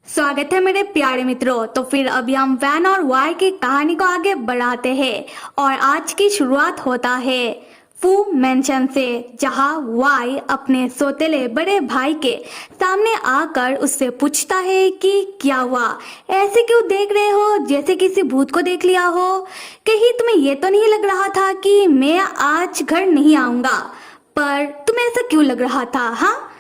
स्वागत है मेरे प्यारे मित्रों। तो फिर अभी हम वैन और वाई की कहानी को आगे बढ़ाते हैं और आज की शुरुआत होता है फू मेंशन से, जहां वाई अपने सौतेले बड़े भाई के सामने आकर उससे पूछता है कि क्या हुआ, ऐसे क्यों देख रहे हो जैसे किसी भूत को देख लिया हो। कहीं तुम्हें ये तो नहीं लग रहा था कि मैं आज घर नहीं आऊंगा, पर तुम्हें ऐसा क्यों लग रहा था? हाँ,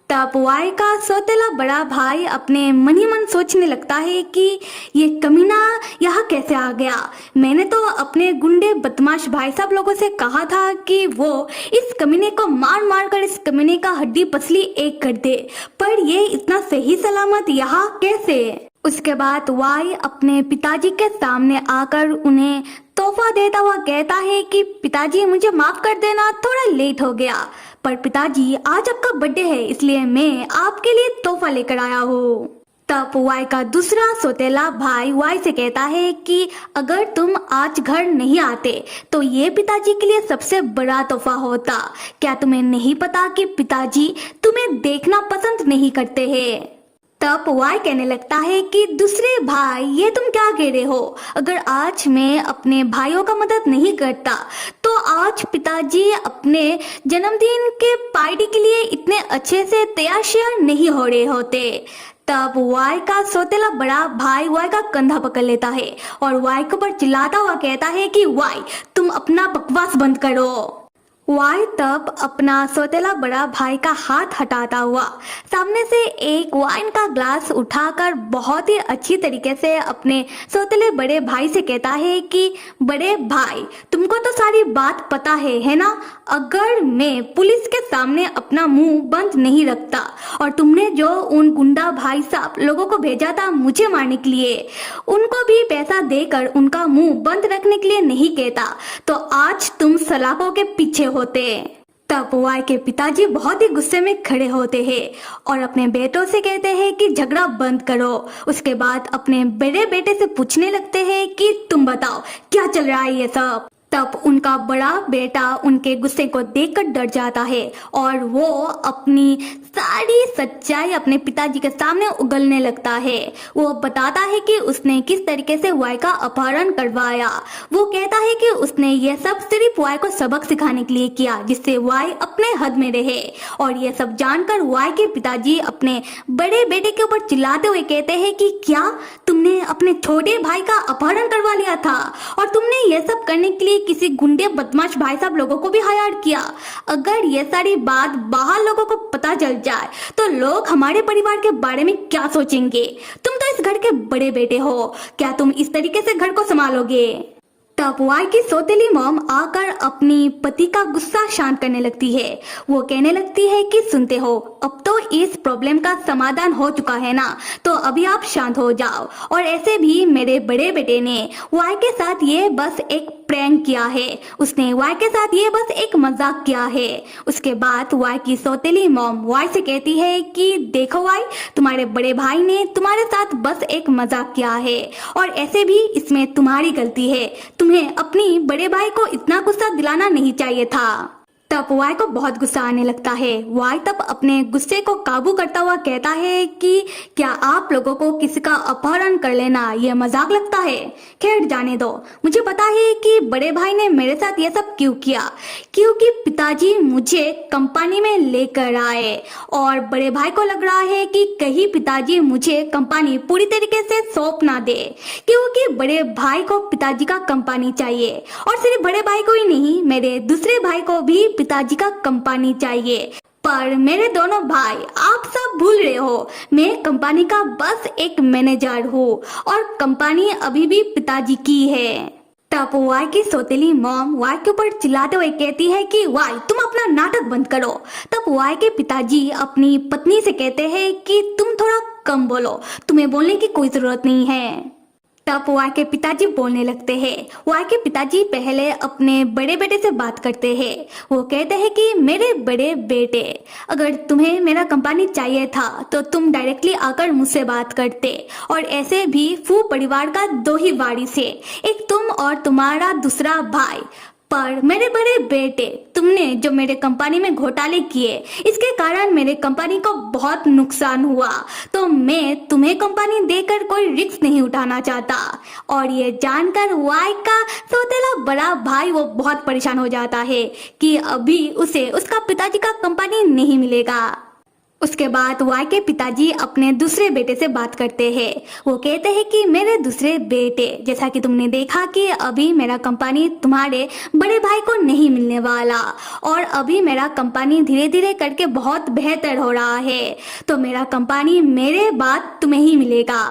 तब वाई का सौतेला बड़ा भाई अपने मन ही मन सोचने लगता है कि ये कमीना यहाँ कैसे आ गया। मैंने तो अपने गुंडे बदमाश भाई साहब लोगों से कहा था कि वो इस कमीने को मार मार कर इस कमीने का हड्डी पसली एक कर दे, पर ये इतना सही सलामत यहाँ कैसे। उसके बाद वाई अपने पिताजी के सामने आकर उन्हें तोहफा देता हुआ कहता है कि पिताजी मुझे माफ कर देना, थोड़ा लेट हो गया, पर पिताजी आज आपका बर्थडे है इसलिए मैं आपके लिए तोहफा लेकर आया हूँ। तब वाई का दूसरा सौतेला भाई वाई से कहता है कि अगर तुम आज घर नहीं आते तो ये पिताजी के लिए सबसे बड़ा तोहफा होता। क्या तुम्हें नहीं पता कि पिताजी तुम्हें देखना पसंद नहीं करते हैं। तब वाई कहने लगता है कि दूसरे भाई ये तुम क्या कह रहे हो, अगर आज मैं अपने भाइयों का मदद नहीं करता तो आज पिताजी अपने जन्मदिन के पार्टी के लिए इतने अच्छे से तैयार श्यार नहीं हो रहे होते। तब वाई का सौतेला बड़ा भाई वाई का कंधा पकड़ लेता है और वाई के ऊपर चिल्लाता हुआ कहता है कि वाई तुम अपना बकवास बंद करो। वाई तब अपना सौतेला बड़ा भाई का हाथ हटाता हुआ सामने से एक वाइन का ग्लास उठाकर बहुत ही अच्छी तरीके से अपने सौतेले बड़े भाई से कहता है कि बड़े भाई तुमको तो सारी बात पता है ना। अगर मैं पुलिस के सामने अपना मुंह बंद नहीं रखता और तुमने जो उन गुंडा भाई साहब लोगों को भेजा था मुझे मारने के लिए, उनको भी पैसा देकर उनका मुंह बंद रखने के लिए नहीं कहता, तो आज तुम सलाखों के पीछे होते। तब वाई के पिताजी बहुत ही गुस्से में खड़े होते हैं और अपने बेटों से कहते हैं कि झगड़ा बंद करो। उसके बाद अपने बड़े बेटे से पूछने लगते हैं कि तुम बताओ क्या चल रहा है ये सब। तब उनका बड़ा बेटा उनके गुस्से को देखकर डर जाता है और वो अपनी सारी सच्चाई अपने पिताजी के सामने उगलने लगता है। वो बताता है कि उसने किस तरीके से वाई का अपहरण करवाया। वो कहता है कि उसने ये सब सिर्फ वाई को सबक सिखाने के लिए किया जिससे वाई अपने हद में रहे। और ये सब जानकर वाई के पिताजी अपने बड़े बेटे के ऊपर चिल्लाते हुए कहते हैं कि क्या तुमने अपने छोटे भाई का अपहरण करवा लिया था और तुमने ये सब करने के लिए किसी गुंडे बदमाश भाई साहब लोगों को भी हायर किया। अगर ये सारी बात बाहर लोगों को पता चल जाए तो लोग हमारे परिवार के बारे में क्या सोचेंगे। तुम तो इस घर के बड़े बेटे हो, क्या तुम इस तरीके से घर को संभालोगे। तब वाई की सौतेली मॉम आकर अपनी पति का गुस्सा शांत करने लगती है। वो कहने लगती है कि सुनते हो, अब तो इस प्रॉब्लम का समाधान हो चुका है ना, तो अभी आप शांत हो जाओ। और ऐसे भी मेरे बड़े बेटे ने वाई के साथ ये बस एक प्रैंक किया है, उसने वाई के साथ ये बस एक मजाक किया है। उसके बाद वाई की सौतेली मॉम वाई से कहती है कि देखो वाई, तुम्हारे बड़े भाई ने तुम्हारे साथ बस एक मजाक किया है और ऐसे भी इसमें तुम्हारी गलती है। तुम्हें अपनी बड़े भाई को इतना गुस्सा दिलाना नहीं चाहिए था। तब वाई को बहुत गुस्सा आने लगता है। वाई तब अपने गुस्से को काबू करता हुआ कहता है कि क्या आप लोगों को किसी का अपहरण कर लेना ये मजाक लगता है। खैर जाने दो, मुझे पता है कि बड़े भाई ने मेरे साथ ये सब क्यों किया, क्योंकि पिताजी मुझे कंपनी में लेकर आए और बड़े भाई को लग रहा है कि कहीं पिताजी मुझे कंपनी पूरी तरीके से सौंप ना दे, क्योंकि बड़े भाई को पिताजी का कंपनी चाहिए। और सिर्फ बड़े भाई को ही नहीं, मेरे दूसरे भाई को भी पिताजी का कंपनी चाहिए। पर मेरे दोनों भाई, आप सब भूल रहे हो, मैं कंपनी का बस एक मैनेजर हूँ और कंपनी अभी भी पिताजी की है। तब वाई की सौतेली मॉम वाई के ऊपर चिल्लाते हुए कहती है कि वाई तुम अपना नाटक बंद करो। तब वाई के पिताजी अपनी पत्नी से कहते हैं कि तुम थोड़ा कम बोलो, तुम्हें बोलने की कोई जरूरत नहीं है। तब वाई के पिताजी बोलने लगते हैं। वाई के पिताजी पहले अपने बड़े बेटे से बात करते हैं। वो कहते हैं कि मेरे बड़े बेटे, अगर तुम्हें मेरा कंपनी चाहिए था तो तुम डायरेक्टली आकर मुझसे बात करते। और ऐसे भी फू परिवार का दो ही वारिस है, एक तुम और तुम्हारा दूसरा भाई, पर मेरे बड़े बेटे, तुमने जो मेरे कंपनी में घोटाले किए, इसके कारण मेरे कंपनी को बहुत नुकसान हुआ, तो मैं तुम्हें कंपनी देकर कोई रिस्क नहीं उठाना चाहता। और ये जानकर वाई का सौतेला बड़ा भाई वो बहुत परेशान हो जाता है कि अभी उसे उसका पिताजी का कंपनी नहीं मिलेगा। उसके बाद वाई के पिताजी अपने दूसरे बेटे से बात करते हैं। वो कहते हैं कि मेरे दूसरे बेटे, जैसा कि तुमने देखा कि अभी मेरा कंपनी तुम्हारे बड़े भाई को नहीं मिलने वाला और अभी मेरा कंपनी धीरे धीरे करके बहुत बेहतर हो रहा है, तो मेरा कंपनी मेरे बाद तुम्हें ही मिलेगा।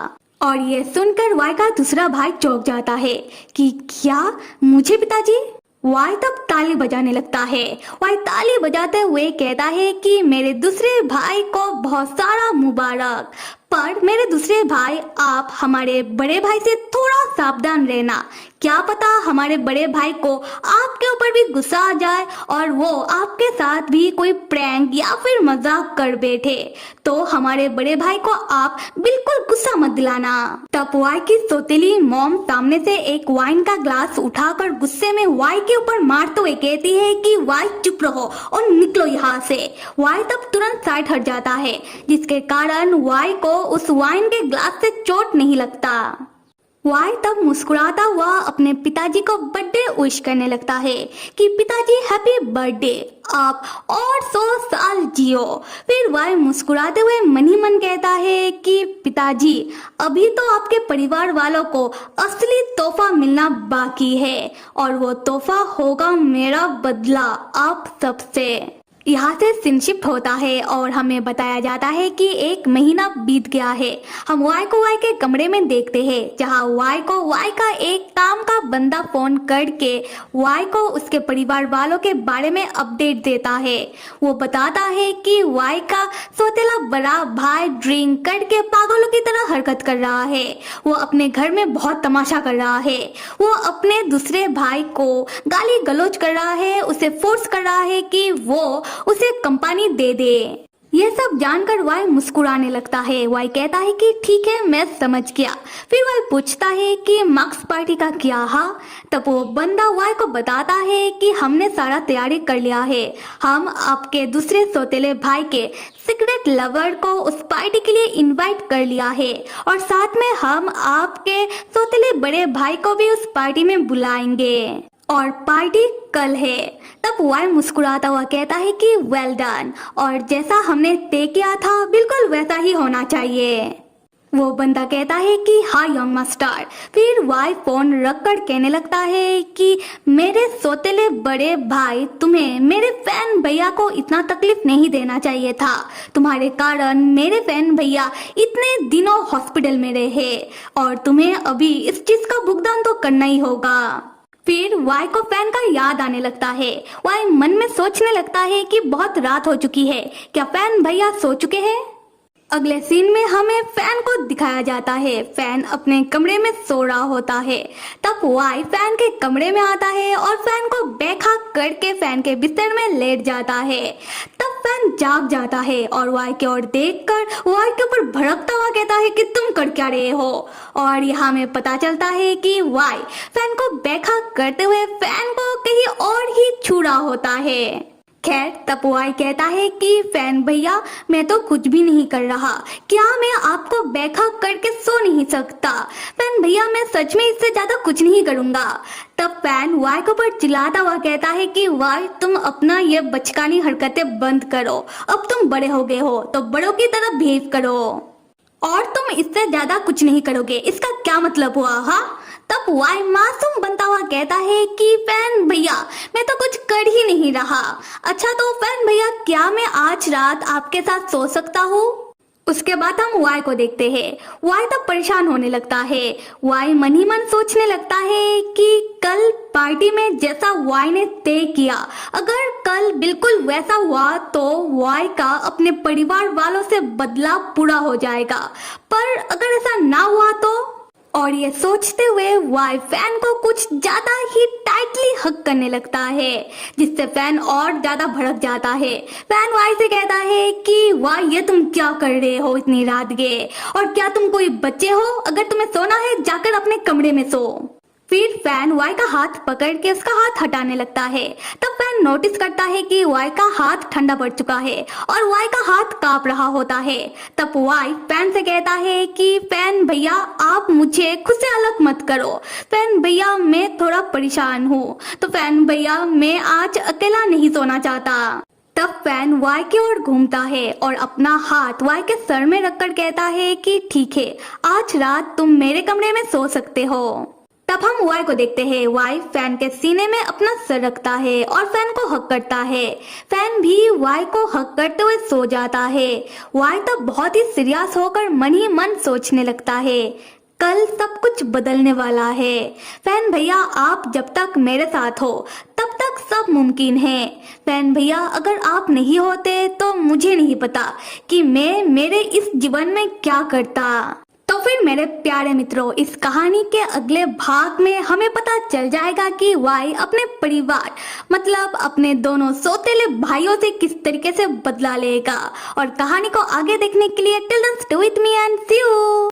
और ये सुनकर वाई का दूसरा भाई चौंक जाता है कि क्या मुझे पिताजी? वाई तब ताली बजाने लगता है। वाई ताली बजाते हुए कहता है कि मेरे दूसरे भाई को बहुत सारा मुबारक, पर मेरे दूसरे भाई आप हमारे बड़े भाई से थोड़ा सावधान रहना। क्या पता हमारे बड़े भाई को आपके ऊपर भी गुस्सा आ जाए और वो आपके साथ भी कोई प्रैंक या फिर मजाक कर बैठे, तो हमारे बड़े भाई को आप बिल्कुल गुस्सा मत दिलाना। तब वाई की सौतेली मॉम सामने से एक वाइन का ग्लास उठाकर गुस्से में वाई के ऊपर मारते हुए कहती है कि वाई चुप रहो और निकलो यहाँ से। वाई तब तुरंत साइड हट जाता है, जिसके कारण वाई को उस वाइन के ग्लास से चोट नहीं लगता। वाई तब मुस्कुराता हुआ अपने पिताजी को बर्थडे विश करने लगता है कि पिताजी हैप्पी बर्थडे, आप और 100 साल जियो। फिर वाई मुस्कुराते हुए मन ही मन कहता है कि पिताजी अभी तो आपके परिवार वालों को असली तोहफा मिलना बाकी है और वो तोहफा होगा मेरा बदला आप सबसे। यहाँ से सीन शिफ्ट होता है और हमें बताया जाता है कि एक महीना बीत गया है। हम वाई को वाई के कमरे में देखते हैं, जहाँ वाई को वाई का एक काम का बंदा फोन करके वाई को उसके परिवार वालों के बारे में अपडेट देता है। वो बताता है कि वाई का सौतेला बड़ा भाई ड्रिंक करके पागलों की तरह हरकत कर रहा है। वो अपने घर में बहुत तमाशा कर रहा है। वो अपने दूसरे भाई को गाली गलौज कर रहा है, उसे फोर्स कर रहा है कि वो उसे कंपनी दे दे। ये सब जानकर वाई मुस्कुराने लगता है। वाई कहता है कि ठीक है, मैं समझ गया। फिर वाई पूछता है कि मार्क्स पार्टी का क्या? हाँ, तब वो बंदा वाई को बताता है कि हमने सारा तैयारी कर लिया है। हम आपके दूसरे सौतेले भाई के सीक्रेट लवर को उस पार्टी के लिए इनवाइट कर लिया है और साथ में हम आपके सौतेले बड़े भाई को भी उस पार्टी में बुलाएंगे और पार्टी कल है। तब वाई मुस्कुराता हुआ कहता है कि वेल डन, और जैसा हमने तय किया था बिल्कुल वैसा ही होना चाहिए। वो बंदा कहता है कि हाँ यंग मास्टर। फिर वाई फोन रखकर कहने लगता है कि मेरे सौतेले बड़े भाई, तुम्हें मेरे फैन भैया को इतना तकलीफ नहीं देना चाहिए था। तुम्हारे कारण मेरे फैन भैया इतने दिनों हॉस्पिटल में रहे और तुम्हें अभी इस चीज का भुगतान तो करना ही होगा। फिर वाई को फैन का याद आने लगता है। वाई मन में सोचने लगता है कि बहुत रात हो चुकी है, क्या फैन भैया सो चुके हैं? अगले सीन में हमें फैन को दिखाया जाता है। फैन अपने कमरे में सो रहा होता है। तब वाई फैन के कमरे में आता है और फैन को बैठा करके फैन के बिस्तर में लेट जाता है। तब फैन जाग जाता है और वाई की ओर देखकर वाई के ऊपर भड़कता हुआ कहता है कि तुम कर क्या रहे हो? और यहाँ हमें पता चलता है कि वाई फैन को बैठा करते हुए फैन को कहीं और ही छू रहा होता है। खैर, तब वाई कहता है कि फैन भैया मैं तो कुछ भी नहीं कर रहा, क्या मैं आपको बैठा करके सो नहीं सकता? फैन भैया मैं सच में इससे ज्यादा कुछ नहीं करूंगा। तब फैन वाई के ऊपर चिल्लाता हुआ कहता है कि वाई तुम अपना ये बचकानी हरकतें बंद करो, अब तुम बड़े हो गए हो तो बड़ों की तरह बिहेव करो और तुम इससे ज्यादा कुछ नहीं करोगे, इसका क्या मतलब हुआ? हाँ, तब वाई मासूम बनता हुआ कहता है कि फैन भैया मैं तो कुछ कर ही नहीं रहा। अच्छा तो फैन भैया क्या मैं आज रात आपके साथ सो सकता हूँ? उसके बाद हम वाई को देखते हैं। वाई तब परेशान होने लगता है। वाई मन ही मन सोचने लगता है कि कल पार्टी में जैसा वाई ने तय किया, अगर कल बिल्कुल वैसा हुआ तो वाई का अपने परिवार वालों से बदला पूरा हो जाएगा, पर अगर ऐसा ना हुआ तो? और ये सोचते हुए वाई फैन को कुछ ज्यादा ही टाइटली हग करने लगता है, जिससे फैन और ज्यादा भड़क जाता है। फैन वाई से कहता है कि वाई ये तुम क्या कर रहे हो इतनी रात के, और क्या तुम कोई बच्चे हो? अगर तुम्हें सोना है जाकर अपने कमरे में सो। फिर फैन वाई का हाथ पकड़ के उसका हाथ हटाने लगता है। तब फैन नोटिस करता है कि वाई का हाथ ठंडा पड़ चुका है और वाई का हाथ कांप रहा होता है। तब वाई फैन से कहता है कि फैन भैया आप मुझे खुद से अलग मत करो, फैन भैया मैं थोड़ा परेशान हूँ, तो फैन भैया मैं आज अकेला नहीं सोना चाहता। तब फैन वाई की ओर घूमता है और अपना हाथ वाई के सर में रखकर कहता है कि ठीक है, आज रात तुम मेरे कमरे में सो सकते हो। तब हम वाई को देखते हैं। वाई फैन के सीने में अपना सर रखता है और फैन को हक करता है। फैन भी वाई को हक करते हुए सो जाता है। वाई तब बहुत ही सीरियस होकर मन ही मन सोचने लगता है, कल सब कुछ बदलने वाला है। फैन भैया आप जब तक मेरे साथ हो तब तक सब मुमकिन है। फैन भैया अगर आप नहीं होते तो मुझे नहीं पता कि मैं मेरे इस जीवन में क्या करता। तो फिर मेरे प्यारे मित्रों, इस कहानी के अगले भाग में हमें पता चल जाएगा कि वाई अपने परिवार मतलब अपने दोनों सौतेले भाइयों से किस तरीके से बदला लेगा। और कहानी को आगे देखने के लिए till then stay with me and see you.